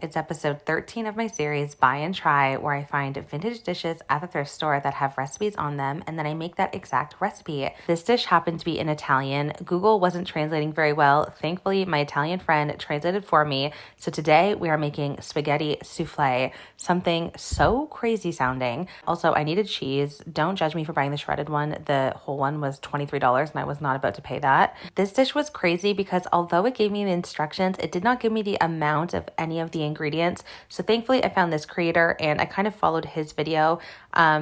It's episode 13 of my series, Buy and Try, where I find vintage dishes at the thrift store that have recipes on them, and then I make that exact recipe. This dish happened to be in Italian. Google wasn't translating very well. Thankfully, my Italian friend translated for me. So today we are making spaghetti soufflé, something so crazy sounding. Also, I needed cheese. Don't judge me for buying the shredded one. The whole one was $23, and I was not about to pay that. This dish was crazy because although it gave me the instructions, it did not give me the amount of any of the ingredients. So thankfully I found this creator and I kind of followed his video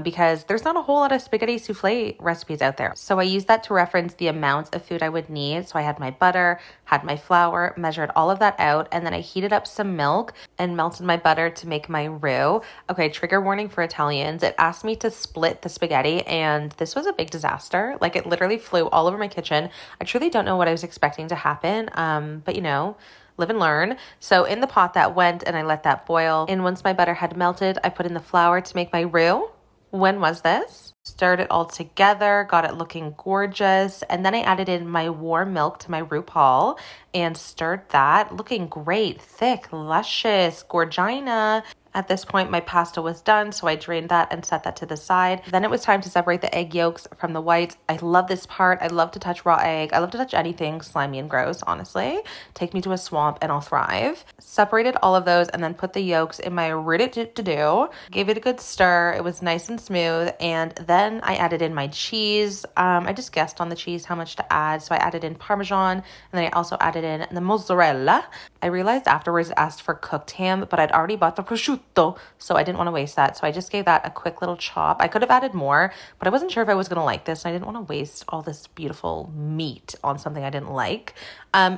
because there's not a whole lot of spaghetti souffle recipes out there. So I used that to reference the amounts of food I would need. So I had my butter, had my flour, measured all of that out, and then I heated up some milk and melted my butter to make my roux. Okay, trigger warning for Italians. It asked me to split the spaghetti and this was a big disaster. Like it literally flew all over my kitchen. I truly don't know what I was expecting to happen. But you know, live and learn. So in the pot that went and I let that boil. And once my butter had melted, I put in the flour to make my roux. When was this? Stirred it all together, got it looking gorgeous. And then I added in my warm milk to my roux pal and stirred that, looking great, thick, luscious, gorgina. At this point, my pasta was done, so I drained that and set that to the side. Then it was time to separate the egg yolks from the whites. I love this part. I love to touch raw egg. I love to touch anything slimy and gross, honestly. Take me to a swamp and I'll thrive. Separated all of those and then put the yolks in my rid-it-to-do. Gave it a good stir. It was nice and smooth. And then I added in my cheese. I just guessed on the cheese how much to add. So I added in Parmesan and then I also added in the mozzarella. I realized afterwards it asked for cooked ham, but I'd already bought the prosciutto, so I didn't want to waste that. So I just gave that a quick little chop. I could have added more, but I wasn't sure if I was going to like this. And I didn't want to waste all this beautiful meat on something I didn't like.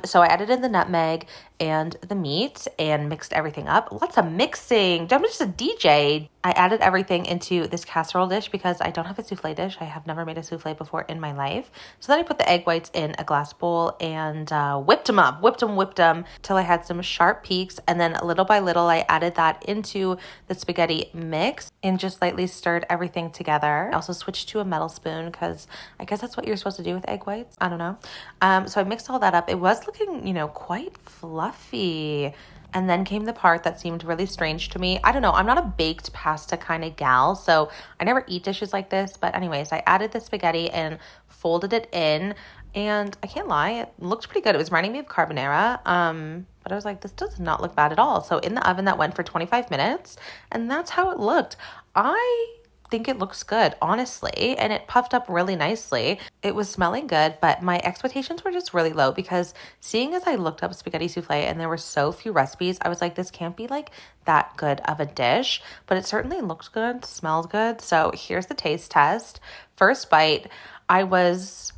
So I added in the nutmeg and the meat and mixed everything up. Lots of mixing. I'm just a DJ. I added everything into this casserole dish because I don't have a souffle dish. I have never made a souffle before in my life. So then I put the egg whites in a glass bowl and whipped them up, whipped them till I had some sharp peaks. And then little by little, I added that into the spaghetti mix and just lightly stirred everything together. I also switched to a metal spoon because I guess that's what you're supposed to do with egg whites. I don't know. So I mixed all that up. It was looking, quite fluffy. And then came the part that seemed really strange to me. I don't know. I'm not a baked pasta kind of gal, so I never eat dishes like this. But anyways, I added the spaghetti and folded it in. And I can't lie, it looked pretty good. It was reminding me of carbonara. But I was like, this does not look bad at all. So in the oven, that went for 25 minutes. And that's how it looked. I think it looks good, honestly, and it puffed up really nicely. It was smelling good, but my expectations were just really low because seeing as I looked up spaghetti souffle and there were so few recipes, I was like, this can't be like that good of a dish, but it certainly looked good, smelled good. So here's the taste test. First bite, I was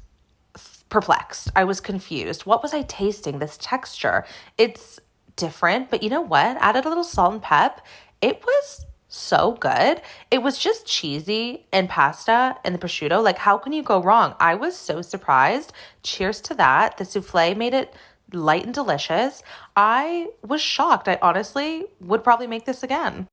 perplexed. I was confused. What was I tasting? This texture, it's different, but you know what? Added a little salt and pep. It was so good. It was just cheesy and pasta and the prosciutto. Like, how can you go wrong? I was so surprised. Cheers to that. The souffle made it light and delicious. I was shocked. I honestly would probably make this again.